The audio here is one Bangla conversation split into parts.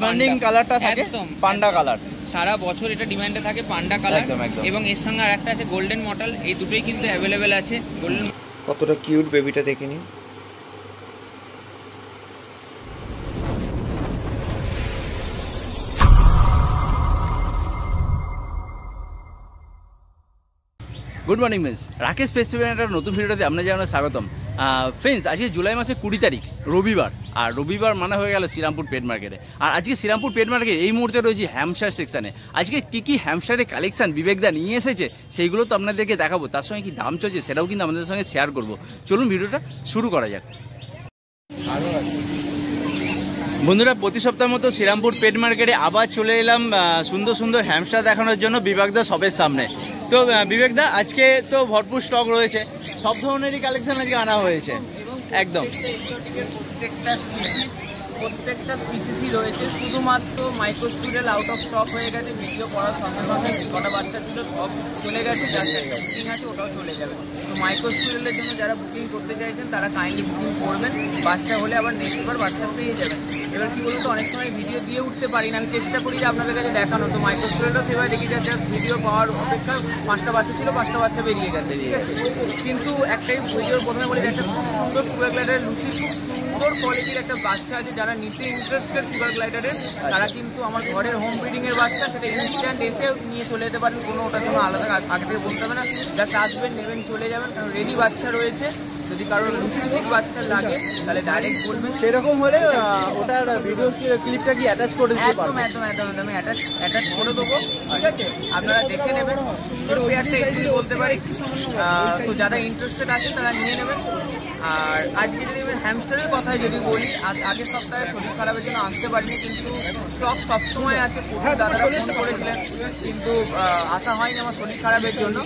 ডিমান্ডিং কালারটা থাকে পান্ডা কালার, সারা বছর এটা ডিমান্ডে থাকে পান্ডা কালার। এবং এর সঙ্গে আর একটা আছে গোল্ডেন মডেল, এই দুটোই কিন্তু অ্যাভেলেবেল আছে। গোল্ডেন কতটা কিউট বেবিটা দেখে নিন। গুড মর্নিং ফ্রেন্ডস, রাকেশ ফেস্টিভ্যালের একটা নতুন ভিডিওতে আপনাদের জানাই স্বাগতম। ফ্রেন্ডস, আজকে জুলাই মাসের 20 তারিখ রবিবার, আর রবিবার মানে হয়ে গেল শ্রীরামপুর পেট মার্কেটে। আর আজকে শ্রীরামপুর পেট মার্কেটে এই মুহূর্তে রয়েছে হ্যামস্টার সেকশানে। আজকে কী হ্যামস্টারের কালেকশান বিবেকদা নিয়ে এসেছে সেইগুলো তো আপনাদেরকে দেখাবো, তার সঙ্গে কি দাম চলছে সেটাও কিন্তু আমাদের সঙ্গে শেয়ার করবো। চলুন ভিডিওটা শুরু করা যাক। বন্ধুরা, প্রতি সপ্তাহের মতো শ্রীরামপুর পেট মার্কেটে আবার চলে এলাম সুন্দর সুন্দর হ্যামস্টার দেখানোর জন্য বিবেকদা শপের সামনে। তো বিবেকদা, আজকে তো ভরপুর স্টক রয়েছে, সব ধরনেরই কালেকশন আজকে আনা হয়েছে। একদম প্রত্যেকটা স্পিসিসই রয়েছে, শুধুমাত্র মাইক্রোস্কুডেল আউট অফ স্টক হয়ে গেছে। ভিডিও করার সঙ্গে সঙ্গে কটা বাচ্চা ছিল সব চলে গেছে, যার একটা বুকিং আছে ওটাও চলে যাবে। তো মাইক্রোস্কুডেলের জন্য যারা বুকিং করতে চাইছেন তারা কাইন্ডলি বুকিং করবেন, বাচ্চা হলে আবার নেক্সট বার বাচ্চা পেয়ে যাবেন। এবার কী বলতো, অনেক সময় ভিডিও দিয়ে উঠতে পারি না, আমি চেষ্টা করি যে আপনাদের কাছে দেখানো। তো মাইক্রোস্কুডেলটা সেভাবে দেখি যাচ্ছে ভিডিও পাওয়ার অপেক্ষা 5টা বাচ্চা ছিল, 5টা বাচ্চা বেরিয়ে গেছে, ঠিক আছে। কিন্তু একটাই ভিডিওর প্রথমে বলে যাচ্ছে, সুন্দর সুগার গ্লাইডারের লুচি, সুন্দর কোয়ালিটির একটা বাচ্চা আছে। যারা নিতে ইন্টারেস্টেড সুগার গ্লাইডারের, তারা কিন্তু আমার ঘরের হোম ব্রিডিংয়ের বাচ্চা, সেটা ইনস্ট্যান্ট এসে নিয়ে চলে যেতে পারেন, কোনো ওটার জন্য আলাদা আগে থেকে বলতে হবে না। যারা আসবেন নেবেন চলে যাবেন, কারণ রেডি বাচ্চা রয়েছে। যদি কারোর লুচিস্টিক বাচ্চা লাগে তাহলে ডাইরেক্ট বলবেন, সেরকম হলে ওটার ভিডিও ক্লিপটা কি অ্যাটাচ করে দিতে পারবেন। একদম আমি অ্যাটাচ করে দেবো, ঠিক আছে, আপনারা দেখে নেবেন। সুন্দর পেয়ারটা একটু বলতে পারি, তো যারা ইন্টারেস্টেড আছে তারা নিয়ে নেবেন। আর আজকে যদি হ্যামস্টারের কথায় যদি বলি, আগের সপ্তাহে শরীর খারাপের জন্য আসতে পারিনি, কিন্তু স্টক সবসময় আছে। দাদারা ফোন করেছিলেন কিন্তু আসা হয়নি আমার শরীর খারাপের জন্য।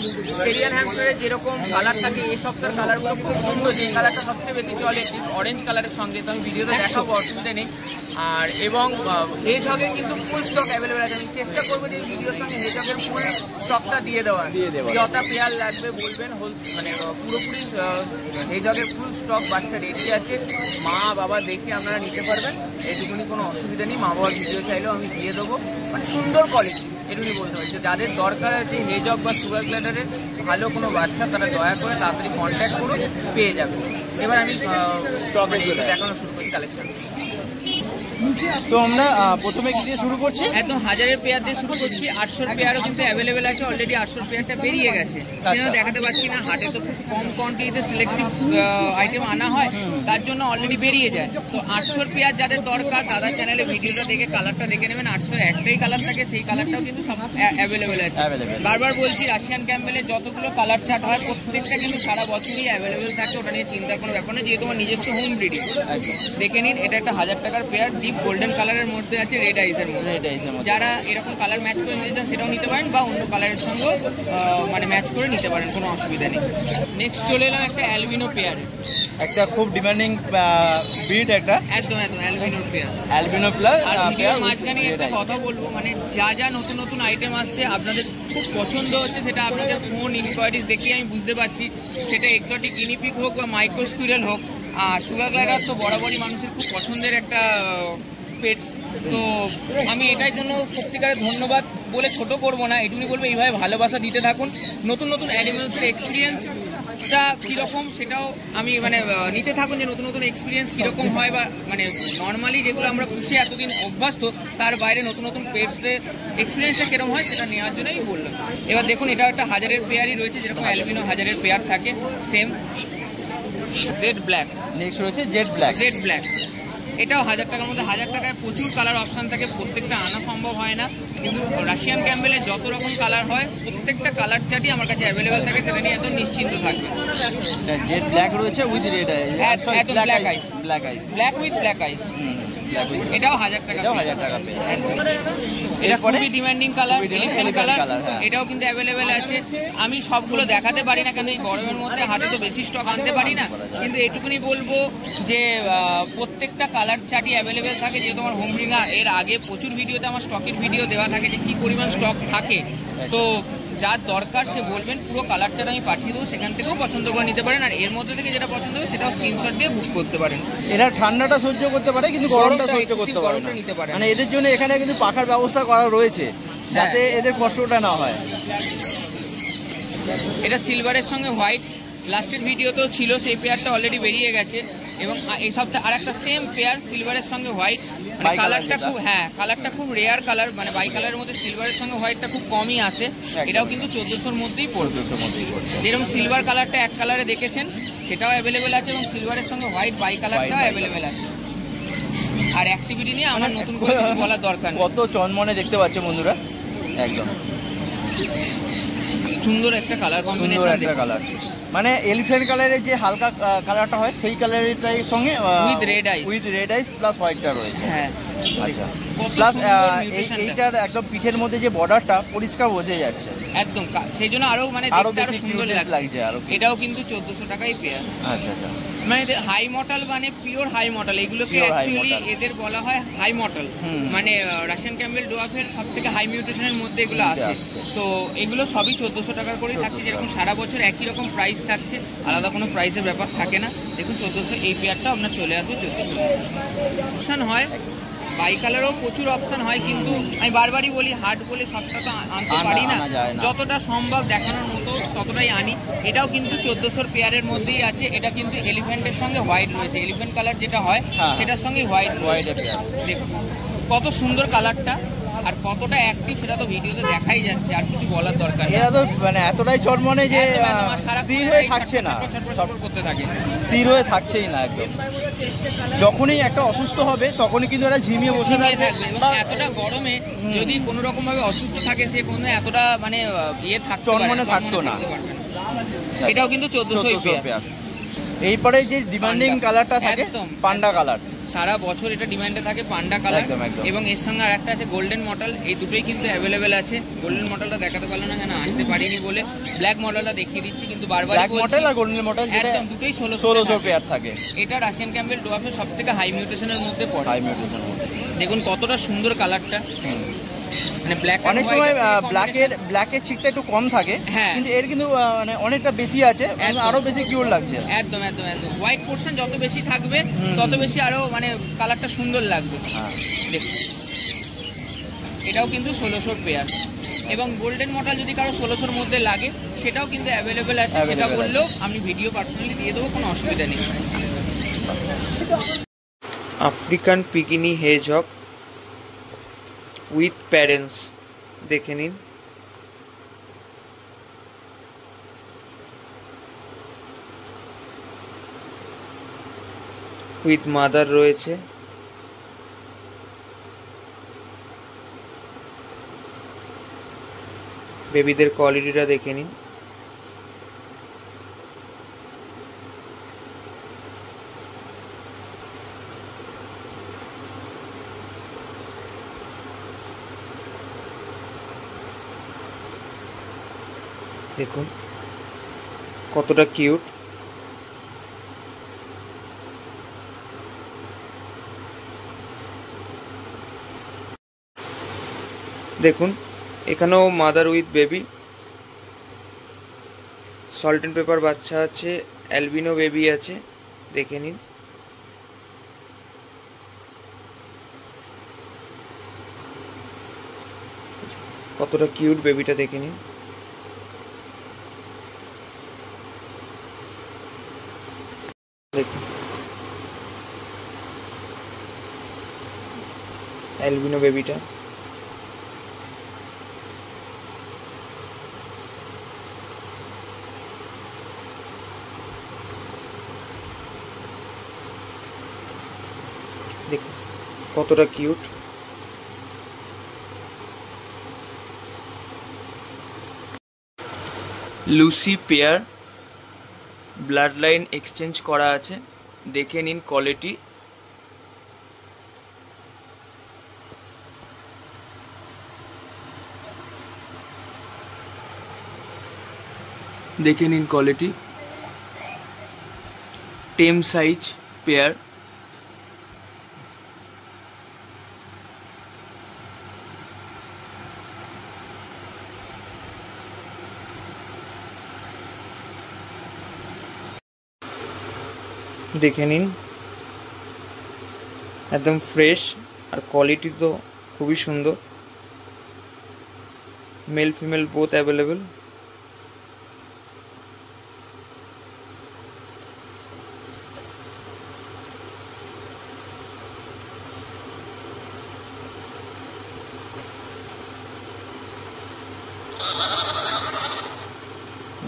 এরিয়ান হ্যামস্টারের যেরকম কালার থাকে, এই সপ্তাহের কালারগুলো খুব সুন্দর। যে কালারটা সবচেয়ে বেশি চলে অরেঞ্জ কালারের সঙ্গে, তো আমি ভিডিওতে দেখাবো, অসুবিধা নেই। আর এবং হেজহগের কিন্তু ফুল স্টক অ্যাভেলেবেল আছে। আমি চেষ্টা করবো যে ভিডিওর সঙ্গে হেজহগের ফুল স্টকটা দিয়ে দেওয়ার। যটা পেয়ার লাগবে বলবেন, মানে পুরোপুরি হেজহগের ফুল স্টক বাচ্চা রেডি আছে। মা বাবা দেখে আপনারা নিতে পারবেন, এটুকুনি কোনো অসুবিধা নেই। মা বাবার ভিডিও চাইলেও আমি দিয়ে দেবো, মানে সুন্দর কোয়ালিটি, এটুকুনি বলতে পারছি। যাদের দরকার আছে হেজহগ বা সুগার গ্লাইডারের ভালো কোনো বাচ্চা, তারা দয়া করে তাড়াতাড়ি কন্ট্যাক্ট করুন, পেয়ে যাবে। এবার আমি দেখানো শুরু করি কালেকশন। তো আমরা প্রথমে কি দিয়ে শুরু করছি? একদম 1000-এর পেয়ার দিয়ে শুরু করছি। 800-এর পেয়ারও কিন্তু অ্যাভেলেবেল আছে, অলরেডি 800-এর পেয়ারটা বেরিয়ে গেছে। সেটা দেখাতে পাচ্ছি না, হাটে তো খুব কম কোয়ান্টিটিতে সিলেক্টিভ আইটেম আনা হয়, তার জন্য অলরেডি বেরিয়ে যায়। তো 800-এর পেয়ার যাদের দরকার, দাদার চ্যানেলে ভিডিওটা দেখে কালারটা দেখে নেবেন। 800 একটাই কালার থাকে, সেই কালারটাও কিন্তু সব অ্যাভেলেবেল আছে। বারবার বলছি, রাশিয়ান ক্যাম্পবেলের যতগুলো কালার চার্ট হয় প্রত্যেকটা কিন্তু সারা বছরই অ্যাভেলেবেল থাকে, ওটা নিয়ে চিন্তার কোনো ব্যাপার নেই, যেহেতু আমার নিজস্ব হোম ব্রিডিং। দেখে নিন, এটা একটা 1000 টাকার পেয়ার, ডিপ গোল্ডেন কালারের মধ্যে আছে, রেড আইসের মধ্যে। যারা এরকম কালার ম্যাচ করে নিতে চান সেটাও নিতে পারেন, বা অন্য কালারের সঙ্গে মানে ম্যাচ করে নিতে পারেন, কোনো অসুবিধা নেই। নেক্সট চলে এলাম একটা অ্যালবিনো পেয়ার, একটা খুব ডিমান্ডিং ব্রিড, একটা একদম অ্যালবিনো পেয়ার, অ্যালবিনো প্লাস। আর ভিডিওর মাঝখানে একটা কথা বলবো, মানে যা নতুন নতুন আইটেম আসছে আপনাদের খুব পছন্দ হচ্ছে, সেটা আপনাদের ফোন ইনকোয়ারিজ দেখে আমি বুঝতে পারছি। সেটা এক্সোটিক গিনিপিগ হোক বা মাইক্রোস্কুইরেল হোক, আর সুগার গ্লাইডার তো বরাবরই মানুষের খুব পছন্দের একটা পেটস। তো আমি এটার জন্য সত্যিকারের ধন্যবাদ বলে ছোট করবো না, এটুকুনি বলবো এইভাবে ভালোবাসা দিতে থাকুন। নতুন নতুন অ্যানিমেলসের এক্সপিরিয়েন্সটা কীরকম সেটাও আমি মানে নিতে থাকুন, যে নতুন নতুন এক্সপিরিয়েন্স কীরকম হয়, বা মানে নর্মালি যেগুলো আমরা পুষে এতদিন অভ্যস্ত, তার বাইরে নতুন নতুন পেটসের এক্সপিরিয়েন্সটা কীরকম হয় সেটা নেওয়ার জন্যই বললাম। এবার দেখুন, এটা একটা 1000-এর পেয়ারই রয়েছে, যেরকম অ্যালবিনো 1000-এর পেয়ার থাকে সেম। জেড ব্ল্যাক নেক্সট রয়েছে জেড ব্ল্যাক। এটাও 1000 টাকার মধ্যে। 1000 টাকায় প্রচুর কালার অপশান থাকে, প্রত্যেকটা আনা সম্ভব হয় না, কিন্তু রাশিয়ান ক্যাম্পবেলের যত রকম কালার হয় প্রত্যেকটা কালার চার্টই আমার কাছে অ্যাভেলেবেল থাকে, সেটা নিয়ে একদম নিশ্চিন্ত থাকবে। জেড ব্ল্যাক রয়েছে with red ice, black with black ice. এটাও 1000 টাকা, এটা খুবই ডিমান্ডিং কালার, এলিফ্যান্ট কালার। এটাও কিন্তু অ্যাভেলেবেল আছে। আমি সবগুলো দেখাতে পারি না, কারণ এই গরমের মধ্যে হাটে তো বেশি স্টক আনতে পারি না, কিন্তু এটুকুনি বলবো যে প্রত্যেকটা কালার চার্টই অ্যাভেলেবেল থাকে। যেহেতু আমার হোম ব্রিডিং, এর আগে প্রচুর ভিডিওতে আমার স্টকের ভিডিও দেওয়া থাকে যে কী পরিমাণ স্টক থাকে। তো যার দরকার সে বলবেন, পুরো কালার চার্ট আমি পাঠিয়ে দেবো, সেখান থেকেও পছন্দ করে নিতে পারেন। আর এর মধ্যে থেকে যেটা পছন্দ হবে সেটাও স্ক্রিনশট দিয়ে বুক করতে পারেন। এরা ঠান্ডাটা সহ্য করতে পারে কিন্তু গরমটা সহ্য করতে পারে না, নিতে পারে। মানে এদের জন্য এখানে কিন্তু পাখার ব্যবস্থা করা রয়েছে যাতে এদের কষ্টটা না হয়। এটা সিলভারের সঙ্গে হোয়াইট, লাস্টের ভিডিওতেও ছিল, সেই পেয়ারটা অলরেডি বেরিয়ে গেছে। এবং এই সপ্তাহে আর একটা সেম পেয়ার সিলভারের সঙ্গে হোয়াইট, মানে কালারটা খুব, হ্যাঁ কালারটা খুব রেয়ার কালার, মানে বাই কালারের মধ্যে সিলভারের সঙ্গে হোয়াইটটা খুব কমই আসে। এটাও কিন্তু 1400-র মধ্যেই পড়বে। যেরকম সিলভার কালারটা এক কালারে দেখেছেন সেটাও অ্যাভেলেবেল আছে, এবং সিলভারের সঙ্গে হোয়াইট বাই কালারটাও অ্যাভেলেবেল আছে। আর অ্যাক্টিভিটি নিয়ে আমার নতুন করে বলার দরকার নেই। কত চনমনে দেখতে পাচ্ছে বন্ধুরা, একদম সুন্দর একটা কালার কম্বিনেশন, একটা কালার, মানে এলিফ্যান্ট কালারের যে হালকা কালারটা হয় সেই কালারের সঙ্গে উইথ রেড আইস প্লাস হোয়াইটটা রয়েছে। হ্যাঁ আচ্ছা, প্লাস এইটার একদম পিঠের মধ্যে যে বর্ডারটা পরিষ্কার বোঝা যাচ্ছে একদম, সেই জন্য আরো মানে আরো দেখতে আরো বেশি সুন্দর লাগছে আরো। এটাও কিন্তু 1400 টাকাই পেয়ার। আচ্ছা আচ্ছা, মানে হাই মডেল, মানে পিওর হাই মডেল, এগুলোকে অ্যাকচুয়ালি এদের বলা হয় হাই মডেল, মানে রাশিয়ান ক্যাম্বেল ডোয়াফের সব থেকে হাই মিউটেশনের মধ্যে এগুলো আসে। তো এগুলো সবই 1400 টাকা করেই থাকছে, যেরকম সারা বছর একই রকম প্রাইস থাকছে, আলাদা কোনো প্রাইসের ব্যাপার থাকে না। দেখুন 1400 এই পেয়ারটা আপনার চলে আসবে 1400। অপশান হয় বাই কালারও প্রচুর অপশান হয়, কিন্তু আমি বারবারই বলি হার্ড বলে সবটা তো আনতে পারি না, যতটা সম্ভব দেখানোর মতো ততটাই আনি। এটাও কিন্তু 1400-র পেয়ারের মধ্যেই আছে। এটা কিন্তু এলিফ্যান্টের সঙ্গে হোয়াইট রয়েছে, এলিফ্যান্ট কালার যেটা হয় সেটার সঙ্গে হোয়াইট রয়েছে। দেখুন কত সুন্দর কালারটা, আর কতটা অ্যাক্টিভ সেটা তো ভিডিওতে দেখাই যাচ্ছে, আর কিছু বলার দরকার নেই। এরা তো মানে এতটাই চরমনে যে স্থির হয়ে থাকছে না, করতে থাকে, স্থির হয়ে থাকছেই না একদম। যখনই একটা অসুস্থ হবে তখনই কিন্তু এরা ঝিমিয়ে বসে থাকবে। এতটা গরমে যদি কোনো রকম ভাবে অসুস্থ থাকে সে কোনো এতটা মানে ইয়ে থাকতো চরমনে থাকতো না। এটাও কিন্তু 1400 পেয়ার। এইপরে যে ডিমান্ডিং কালারটা থাকে পান্ডা কালার, সারা বছর এটা ডিমান্ডে থাকে পান্ডা কালার। এবং এর সঙ্গে আর একটা আছে গোল্ডেন মডেল, এই দুটোই কিন্তু অ্যাভেলেবেল আছে। গোল্ডেন মডেলটা দেখাতে পারলাম না কেন, আনতে পারিনি বলে। ব্ল্যাক মডেলটা দেখিয়ে দিচ্ছি, কিন্তু বারবার ব্ল্যাক মডেল আর গোল্ডেন মডেল একদম দুটোই 1600 পেয়ার থাকে। এটা রাশিয়ান ক্যাম্বেল ডোয়াফের সব থেকে হাই মিউটেশনের মধ্যে পড়ে। দেখুন কতটা সুন্দর কালারটা, মানে ব্ল্যাক, অনেক সময় ব্ল্যাকের চিকটা একটু কম থাকে, কিন্তু এর কিন্তু মানে অনেকটা বেশি আছে, আরো বেশি কিউট লাগছে। একদম একদম একদম, হোয়াইট পোর্শন যত বেশি থাকবে তত বেশি আরো মানে কালারটা সুন্দর লাগবে। দেখুন এটাও কিন্তু 1600 পেয়ার। এবং গোল্ডেন মডেল যদি কারো 1600-র মধ্যে লাগে সেটাও কিন্তু অ্যাভেলেবেল আছে, সেটা বললেও আমি ভিডিও পার্সোনালি দিয়ে দেবো, কোনো অসুবিধা নেই। আফ্রিকান পিগিনি হেজহগ উইথ প্যারেন্টস, দেখে নিন। উইথ মাদার রয়েছে। বেবিদের কোয়ালিটিটা দেখে নিন। দেখুন কতটা কিউট। দেখুন এখানেও mother with baby, salt and pepper বাচ্চা আছে, অ্যালবিনো বেবি আছে, দেখে নিন। কতটা কিউট বেবিটা, দেখে নিন। দেখুন অ্যালবিনো বেবিটা। দেখুন কতটা cute. Lucy pair, blood line exchange করা আছে, দেখে নিন কোয়ালিটি। দেখে নিন কোয়ালিটি। টেম সাইজ পেয়ার। দেখে নিন, একদম ফ্রেশ আর কোয়ালিটি তো খুবই সুন্দর। Male female both available.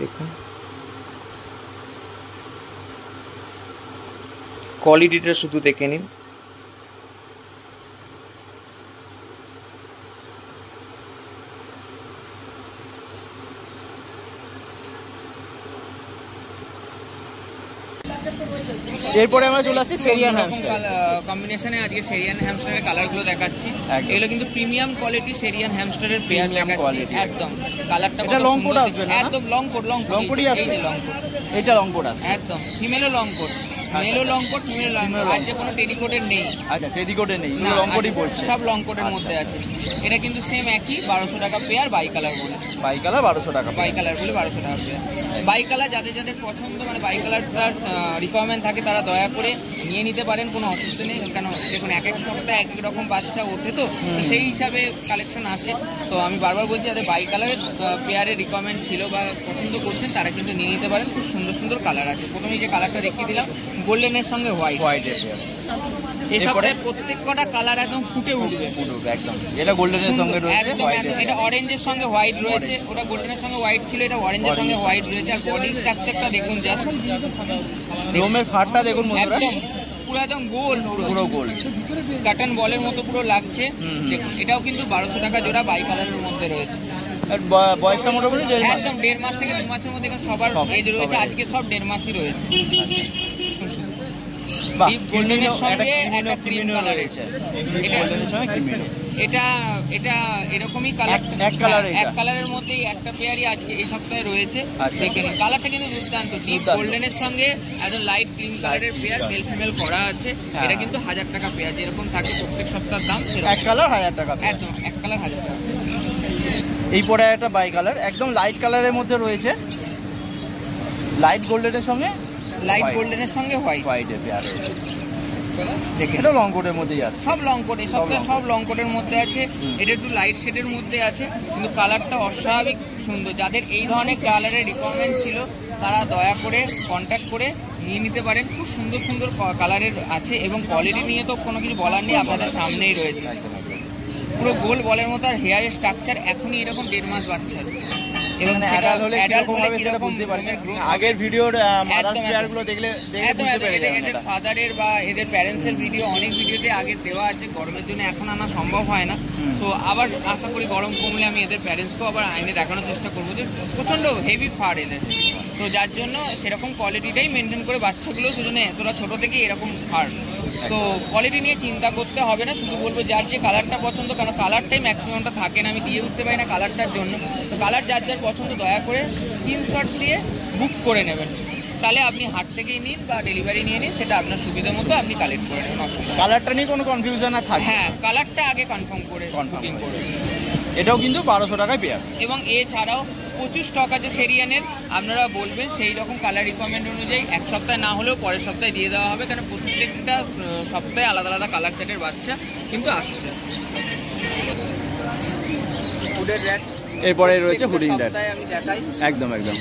দেখুন কোয়ালিটিটা শুধু দেখে নিন। এরপরে আমরা চলে আসছি সেরিয়ান হ্যামস্টার। কম্বিনেশনে আজকে সেরিয়ান হ্যামস্টারের কালারগুলো দেখাচ্ছি। একদম। এগুলো কিন্তু প্রিমিয়াম কোয়ালিটি সেরিয়ান হ্যামস্টারের পেয়ার Premium দেখাচ্ছি। quality। একদম কালারটা এটা long coat আসবে না? একদম লং কোট Long coat ই আসবে? এই যে লং কোট, এটা লং কোট আছে। একদম ফিমেলও লং কোট, মেলও লং কোট, ফিমেলও লং কোট। আর যে কোনো টেডি কোটের নেই। আচ্ছা, টেডি কোটে নেই, না, লং কোটই আজকে পড়ছে। সব লং কোটের মধ্যে আছে। এটা কিন্তু সেম একই 1200 টাকা পেয়ার, বাই কালার বলে। বাই কালার 1200 টাকা। বাই কালার বলে 1200 টাকা পেয়ার। বাই কালার যাদের যাদের পছন্দ, মানে বাই কালারটার রিকোয়ারমেন্ট থাকে, তারা দয়া করে নিয়ে নিতে পারেন, কোনো অসুবিধা নেই। কেন দেখুন এক এক সপ্তাহে এক এক রকম বাচ্চা ওঠে, তো সেই হিসাবে কালেকশন আসে। তো আমি বারবার বলছি, যাদের বাই কালারের পেয়ারের রিকোয়ারমেন্ট ছিল বা পছন্দ করছেন, তারা কিন্তু নিয়ে নিতে পারেন। খুব সুন্দর সুন্দর কালার আছে। প্রথমেই যে কালারটা দেখিয়ে দিলাম, গোল্ডেনের সঙ্গে হোয়াইট। হোয়াইটের পেয়ার। এই সপ্তাহে প্রত্যেক কটা কালার একদম ফুটে উঠবে। একদম। এটা গোল্ডেনের সঙ্গে রয়েছে, একদম, হোয়াইটের। এটা অরেঞ্জের সঙ্গে হোয়াইট রয়েছে, ওটা গোল্ডেনের সঙ্গে হোয়াইট ছিল, এটা অরেঞ্জের সঙ্গে হোয়াইট রয়েছে। আর বডি স্ট্রাকচারটা দেখুন জাস্ট, লোমের ফাটটা দেখুন বন্ধুরা, একদম পুরো একদম গোল, পুরো গোল্ড, কাটন বলের মতো পুরো লাগছে। দেখুন এটাও কিন্তু 1200 টাকা জোড়া, বাই কালারের মধ্যে রয়েছে। আর বয়সটা মোটামুটি 1.5 মাস। একদম 1.5 মাস থেকে 2 মাসের মধ্যে এখন সবার এজ রয়েছে। আজকে সব 1.5 মাসই রয়েছে। বাহ, ডিপ গোল্ডেনের সঙ্গে একটা একটা ক্রিম কালার রয়েছে। এটা গোল্ডেনের সঙ্গে ক্রিমিনো। এটা এটা এরকমই কালার, এক কালারের এক কালারের মধ্যেই একটা পেয়ারই আজকে এই সপ্তাহে রয়েছে। আচ্ছা। দেখে নিন কালারটা কিন্তু দুর্দান্ত, ডিপ গোল্ডেনের সঙ্গে একদম লাইট ক্রিম কালারের পেয়ার, মেল ফিমেল করা আছে। এটা কিন্তু 1000 টাকা পেয়ার, যেরকম থাকে প্রত্যেক সপ্তাহের দাম সেরকম। এক কালার 1000 টাকা। একদম এক কালার 1000 টাকা। এই পরে একটা বাই কালার, একদম লাইট কালারের মধ্যে রয়েছে, লাইট গোল্ডেনের সঙ্গে লাইট White। গোল্ডেনের সঙ্গে হোয়াইট। হোয়াইটের পেয়ার রয়েছে। এটা লং কোটের মধ্যেই আছে। সব লং কোট, এই সপ্তাহে long সব লং কোটের মধ্যে আছে। এটা একটু লাইট শেডের মধ্যে আছে, কিন্তু কালারটা অস্বাভাবিক সুন্দর। যাদের এই ধরনের কালারের রিকোয়ারমেন্ট ছিল, তারা দয়া করে কন্ট্যাক্ট করে নিয়ে নিতে পারেন। খুব সুন্দর সুন্দর কালারের আছে, এবং কোয়ালিটি নিয়ে তো কোনো কিছু বলার নেই, আপনাদের সামনেই রয়েছে। পুরো গোল বলের মতো। আর হেয়ারের স্ট্রাকচার এখনই এরকম 1.5 মাস বাচ্চার, এবং মানে সেটা অ্যাডাল্ট হলে অ্যাডাল্ট কিরকম হলে হবে সেটা কিরকম বুঝতে পারবেন। growth আগের ভিডিওর মাদার একদম, পেয়ারগুলো দেখলে একদম বুঝতে পেরে যাবেন এদের এটা। ফাদারের বা এদের প্যারেন্টসের ভিডিও অনেক ভিডিওতে আগে দেওয়া আছে। গরমের জন্য এখন আনা সম্ভব হয় না, তো আবার আশা করি গরম কমলে আমি এদের প্যারেন্টসকেও আবার আইনে দেখানোর চেষ্টা করবো যে প্রচণ্ড হেভি ফার এদের। তো যার জন্য সেরকম কোয়ালিটিটাই মেনটেন করে বাচ্চাগুলো, সেজন্য এতটা ছোটো থেকে এরকম ফার। তো কোয়ালিটি নিয়ে চিন্তা করতে হবে না, শুধু বলবো যার যে কালারটা পছন্দ, কারণ কালারটাই ম্যাক্সিমামটা থাকে না, আমি দিয়ে উঠতে পারি না কালারটার জন্য। তো কালার যার যার পছন্দ, দয়া করে স্ক্রিনশট দিয়ে বুক করে নেবেন। তাহলে আপনি হাট থেকেই নিন বা ডেলিভারি নিয়ে নিন, সেটা আপনার সুবিধা মতো আপনি কালেক্ট করে নেবেন, অসুবিধা নেই। কালারটা নিয়ে কোনো কনফিউশন না থাকে। হ্যাঁ, কালারটা আগে কনফার্ম করে বুকিং করে। এটাও কিন্তু 1200 টাকায় পেয়ার। এবং এছাড়াও প্রচুর স্টক আছে সেরিয়ানের, আপনারা বলবেন সেই রকম কালার রিকোয়ারমেন্ট অনুযায়ী এক সপ্তাহে না হলেও পরের সপ্তাহে দিয়ে দেওয়া হবে, কারণ প্রত্যেকটা সপ্তাহে আলাদা আলাদা কালার চার্টের বাচ্চা কিন্তু আসছে। ফুডের র্যাট এরপরে রয়েছে হুডিং র্যাট। সপ্তাহে আমি দেখাই। একদম একদম।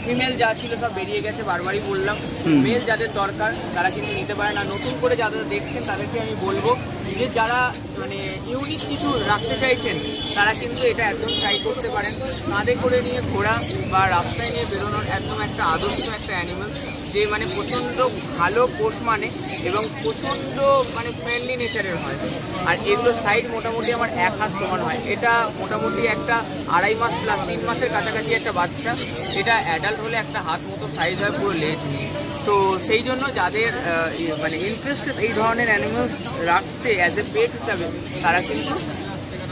ফিমেল যা ছিল সব বেরিয়ে গেছে, বারবারই বললাম। মেল যাদের দরকার তারা কিন্তু নিতে পারেন। আর নতুন করে যারা দেখছেন তাদেরকে আমি বলবো যে যারা মানে ইউনিক কিছু রাখতে চাইছেন, তারা কিন্তু এটা একদম ট্রাই করতে পারেন। কাঁধে করে নিয়ে ঘোরা বা রাস্তায় নিয়ে বেরোনোর একদম একটা আদর্শ একটা অ্যানিমাল, যে মানে প্রচণ্ড ভালো পোষ মানে এবং প্রচণ্ড মানে ফ্রেন্ডলি নেচারের হয়। আর এগুলো সাইজ মোটামুটি আমার 1 হাত সমান হয়। এটা মোটামুটি একটা 2.5 মাস প্লাস 3 মাসের কাছাকাছি একটা বাচ্চা। এটা অ্যাডাল্ট হলে একটা হাত মতো সাইজ হয়, পুরো লেজ। তো সেই জন্য যাদের মানে ইন্টারেস্টেড এই ধরনের অ্যানিমালস রাখতে অ্যাজ এ পেট হিসাবে, তারা কিন্তু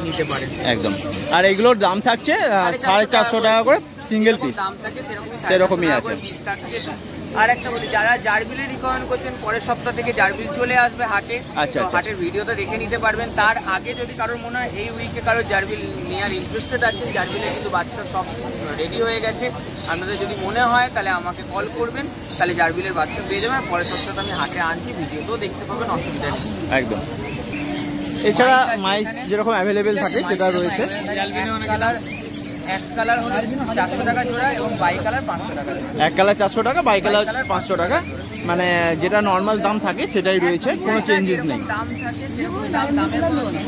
নিতে পারে একদম। আর এগুলোর দাম থাকছে 450 টাকা করে সিঙ্গেল পিস। দাম থাকে সেরকমই আছে। আর একটা বলি, যারা জারবিলের রিকমেন্ড করছেন পরের সপ্তাহ থেকে জারবিল চলে আসবে হাটে। আচ্ছা, তো আচ্ছা। হাটের ভিডিওটা দেখে নিতে পারবেন। তার আগে যদি কারোর মনে হয় এই উইকে কারোর জারবিল নেওয়ার ইন্টারেস্টেড আছেন, জারবিলে কিন্তু বাচ্চা সব রেডি হয়ে গেছে, আপনাদের যদি মনে হয় তাহলে আমাকে কল করবেন, তাহলে জারবিলের বাচ্চা পেয়ে যাবেন। পরের সপ্তাহে আমি হাটে আনছি, ভিডিওতেও দেখতে পাবেন, অসুবিধা নেই। একদম। এছাড়া মাইস যেরকম অ্যাভেলেবেল থাকে সেটা রয়েছে। কালার এক কালার হলো 400 টাকা জোড়া এবং বাই কালার 500 টাকা। এক কালার 400 টাকা, বাই কালার 500 টাকা, মানে যেটা নর্মাল দাম থাকে সেটাই রয়েছে, কোনো চেঞ্জেস নেই। দাম থাকে সেরকম দাম, দামের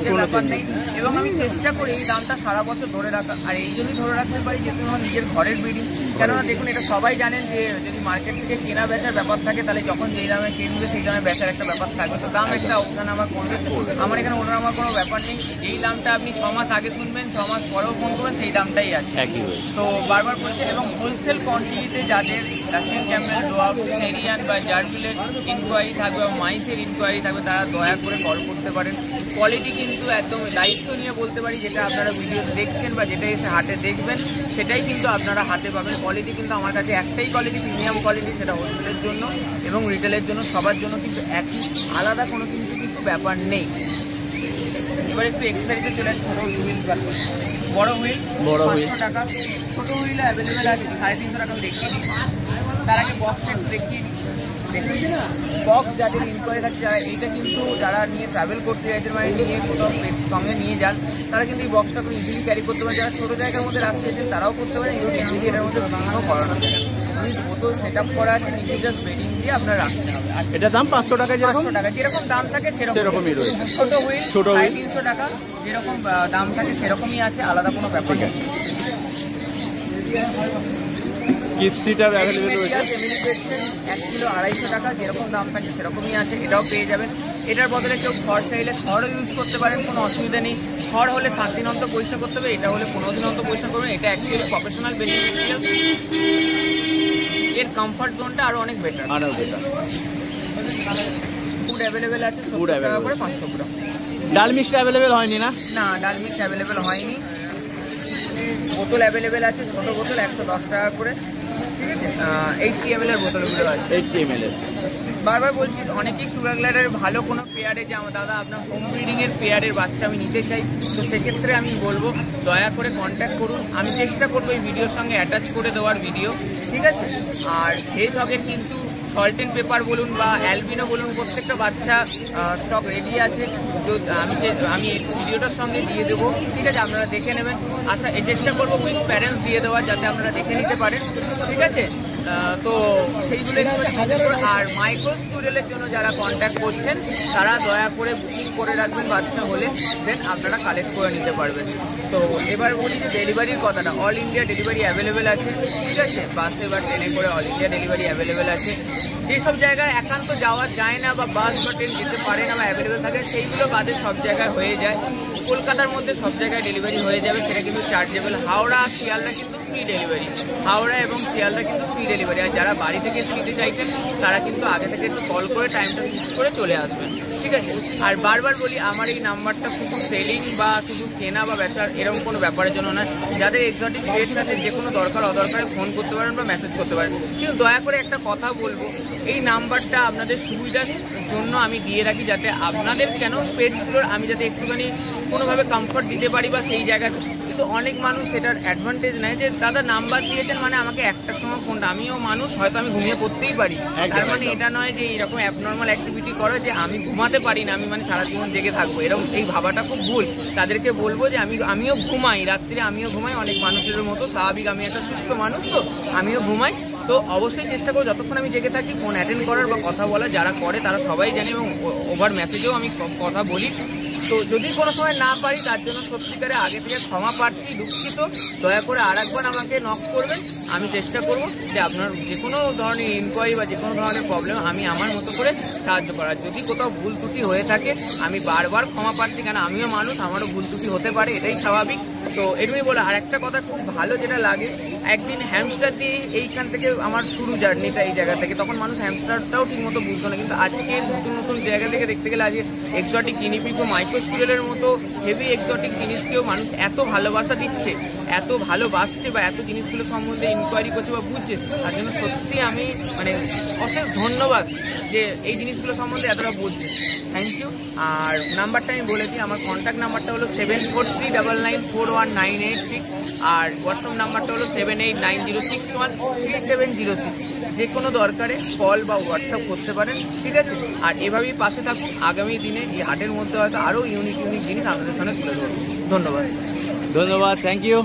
কোনো ব্যাপার নেই। এবং আমি চেষ্টা করি এই দামটা সারা বছর ধরে রাখা, আর এই জন্যই ধরে রাখতে পারি যেহেতু আমার নিজের ঘরের ব্রিডিং। কেননা দেখুন, এটা সবাই জানেন যে যদি মার্কেট থেকে কেনা বেচার ব্যাপার থাকে তাহলে যখন যেই দামে কিনবে সেই দামে বেচার একটা ব্যাপার থাকবে, তো দাম একটা ওখানে আমার করবে। আমার এখানে ওঠানামা কোনো ব্যাপার নেই। যেই দামটা আপনি 6 মাস আগে শুনবেন, 6 মাস পরেও ফোন করবেন, সেই দামটাই আছে। একই রয়েছে। তো বারবার বলছে, এবং হোলসেল কোয়ান্টিটিতে যাদের রাশিয়ান ক্যামেল, ডোয়াব, এরিয়ান বা জারবিলের ইনকোয়ারি থাকবে বা মাইসের ইনকোয়ারি থাকবে, তারা দয়া করে কল করতে পারেন। কোয়ালিটি কিন্তু একদম দায়িত্ব নিয়ে বলতে পারি, যেটা আপনারা ভিডিওতে দেখছেন বা যেটা এসে হাটে দেখবেন সেটাই কিন্তু আপনারা হাতে পাবেন। কোয়ালিটি কিন্তু আমার কাছে একটাই কোয়ালিটি, প্রিমিয়াম কোয়ালিটি, সেটা হোলসেলের জন্য এবং রিটেলের জন্য, সবার জন্য কিন্তু একই, আলাদা কোনো কিন্তু ব্যাপার নেই। এবার একটু এক্সারসাইজে চলে আসছে। ছোটো হুইল, বড় হুইল 500 টাকা, ছোটো হুইল অ্যাভেলেবেল আছে 350 টাকা। দেখিয়ে দিই, তার আগে বক্সটা একটু দেখিয়ে দিই। বক্স যাদের ইনকোয়ারি থাকছে, যারা এইটা কিন্তু যারা নিয়ে ট্রাভেল করতে চাইছেন, মানে নিয়ে কোথাও সঙ্গে নিয়ে যান, তারা কিন্তু এই বক্সটা খুব ইজিলি ক্যারি করতে পারে। যারা ছোটো জায়গার মধ্যে রাখতে চাইছেন তারাও করতে পারেন, এবং ইজিলি এটার মধ্যে বিভিন্ন করানো যায়। বোতল সেট আপ করা আছে, নিচে জাস্ট বেডিং দিয়ে আপনার রাখতে হবে। আর এটা দাম 500 টাকা, যেরকম 500 টাকা যেরকম দাম থাকে সেরকমই রয়েছে। ছোটো হুইল ছোটো হুইল 350 টাকা, যেরকম দাম থাকে সেরকমই আছে, আলাদা কোনো ব্যাপার নেই। কিপসিটার অ্যাভেলেবেল রয়েছে। 1 কিলো 250 টাকা, যেরকম দাম থাকে সেরকমই আছে, এটাও পেয়ে যাবেন। এটার বদলে কেউ খড় চাইলে খড়ও ইউজ করতে পারেন, কোনো অসুবিধা নেই। খড় হলে 7 দিন অন্তর পরিষ্কার করতে হবে, এটা হলে 15 দিন অন্তর পরিষ্কার করবেন। এটা অ্যাকচুয়ালি প্রফেশনাল বেনিফিশিয়াল, এর কমফর্ট জোনটা আরও অনেক বেটার। ফুড অ্যাভেলেবেল আছে, 70 টাকা করে 500 গ্রাম। ডাল মিক্সটা অ্যাভেলেবেল হয়নি না? না, ডাল মিক্স অ্যাভেলেবেল হয়নি। বোতল অ্যাভেলেবেল আছে, ছোটো বোতল 110 টাকা করে, ঠিক আছে। 80 ml এর বোতলগুলো আছে, 80 ml এর। বারবার বলছি, অনেকেই সুগার গ্ল্যাডের ভালো কোনো পেয়ারে, যে আমার দাদা আপনার হোম ব্রিডিংয়ের পেয়ারের বাচ্চা আমি নিতে চাই, তো সেক্ষেত্রে আমি বলবো দয়া করে কন্ট্যাক্ট করুন। আমি চেষ্টা করবো এই ভিডিওর সঙ্গে অ্যাটাচ করে দেওয়ার ভিডিও, ঠিক আছে। আর ভেজ হগের কিন্তু সল্ট এন্ড পেপার বলুন বা অ্যালবিনো বলুন, প্রত্যেকটা বাচ্চা স্টক রেডি আছে। আমি ভিডিওটার সঙ্গে দিয়ে দেবো, ঠিক আছে, আপনারা দেখে নেবেন। আচ্ছা, চেষ্টা করবো উইথ প্যারেন্টস দিয়ে দেওয়ার, যাতে আপনারা দেখে নিতে পারেন, ঠিক আছে। তো সেইগুলো। আর মাইক্রো স্কুডেলের জন্য যারা কন্ট্যাক্ট করছেন তারা দয়া করে বুকিং করে রাখবেন বাচ্চা হলে, দেন আপনারা কালেক্ট করে নিতে পারবেন। তো এবার বলি যে ডেলিভারির কথাটা, অল ইন্ডিয়া ডেলিভারি অ্যাভেলেবেল আছে, ঠিক আছে। বাসে বা ট্রেনে করে অল ইন্ডিয়া ডেলিভারি অ্যাভেলেবেল আছে। যেসব জায়গায় একান্ত যাওয়া যায় না বা বাস বা ট্রেন যেতে পারে না বা অ্যাভেলেবেল থাকে, সেইগুলো বাদে সব জায়গায় হয়ে যায়। কলকাতার মধ্যে সব জায়গায় ডেলিভারি হয়ে যাবে, সেটা কিন্তু চার্জেবল। হাওড়া শিয়ালদা কিন্তু ফ্রি ডেলিভারি, হাওড়া এবং শিয়ালদা কিন্তু ফ্রি ডেলিভারি। আর যারা বাড়ি থেকে নিতে চাইছেন তারা কিন্তু আগে থেকে একটু কল করে টাইমটা ফিক্স করে চলে আসবেন, ঠিক আছে। আর বারবার বলি, আমার এই নাম্বারটা শুধু সেলিং বা শুধু কেনা বা বেচার এরকম কোনো ব্যাপারের জন্য না। যাদের এক্সোটিক পেটস আছে, যে কোনো দরকার অদরকারে ফোন করতে পারেন বা মেসেজ করতে পারেন। কিন্তু দয়া করে একটা কথা বলবো, এই নাম্বারটা আপনাদের সুবিধার জন্য আমি দিয়ে রাখি, যাতে আপনাদের কেন পেটসগুলোর আমি যাতে একটুখানি কোনোভাবে কমফর্ট দিতে পারি বা সেই জায়গায়। কিন্তু অনেক মানুষ সেটার অ্যাডভান্টেজ নেয়, যে দাদা নাম্বার দিয়েছেন মানে আমাকে একটার সময় ফোনটা, আমিও মানুষ, হয়তো আমি ঘুমিয়ে পড়তেই পারি, তার মানে এটা নয় যে এইরকম অ্যাবনর্মাল অ্যাক্টিভিটি করে যে আমি ঘুমাতে পারি না, আমি মানে সারা জীবন জেগে থাকবো, এরকম এই ভাবাটা খুব ভুল। তাদেরকে বলবো যে আমিও ঘুমাই, রাত্রিরে আমিও ঘুমাই, অনেক মানুষের মতো স্বাভাবিক, আমি একটা সুস্থ মানুষ, তো আমিও ঘুমাই। তো অবশ্যই চেষ্টা করবো যতক্ষণ আমি জেগে থাকি ফোন অ্যাটেন্ড করার বা কথা বলা। যারা করে তারা সবাই জানে, এবং ওভার মেসেজেও আমি কথা বলি। তো যদি কোনো সময় না পারি তার জন্য সত্যিকারে আগে থেকে ক্ষমা প্রার্থী, দুঃখিত। দয়া করে আরেকবার আমাকে নক করবেন, আমি চেষ্টা করবো যে আপনার যে কোনো ধরনের ইনকোয়ারি বা যে কোনো ধরনের প্রবলেম আমি আমার মতো করে সাহায্য করার। যদি কোথাও ভুল ত্রুটি হয়ে থাকে আমি বারবার ক্ষমা প্রার্থী, কেন আমিও মানুষ, আমারও ভুল ত্রুটি হতে পারে, এটাই স্বাভাবিক। তো এটুকুই বলে আর একটা কথা খুব ভালো যেটা লাগে, একদিন হ্যামস্টার দিয়ে এইখান থেকে আমার শুরু জার্নিটা এই জায়গা থেকে, তখন মানুষ হ্যামস্টারটাও ঠিকমতো বুঝতো না, কিন্তু আজকে নতুন নতুন জায়গা থেকে দেখতে গেলে আজকে এক্সোটিক গিনিপিগ ও মাইক্রো স্কুলের মতো হেভি এক্সোটিক জিনিসকেও মানুষ এত ভালোবাসা দিচ্ছে, এত ভালোবাসছে বা এত জিনিসগুলো সম্বন্ধে ইনকোয়ারি করছে বা বুঝছে, তার জন্য সত্যি আমি মানে অশেষ ধন্যবাদ যে এই জিনিসগুলো সম্বন্ধে এতটা বুঝছে। Thank you. আর নাম্বারটা আমি বলে দিই, আমার কন্ট্যাক্ট নাম্বারটা হলো 7439941986 আর হোয়াটসঅ্যাপ নাম্বারটা হলো 7890613706। যে কোনো দরকারে কল বা হোয়াটসঅ্যাপ করতে পারেন, ঠিক আছে? আর এভাবেই পাশে থাকুন, আগামী দিনে এই হাটের মধ্যে হয়তো আরও ইউনিক জিনিস আপনাদের সামনে তুলে ধরবো। ধন্যবাদ। ধন্যবাদ, থ্যাংক ইউ।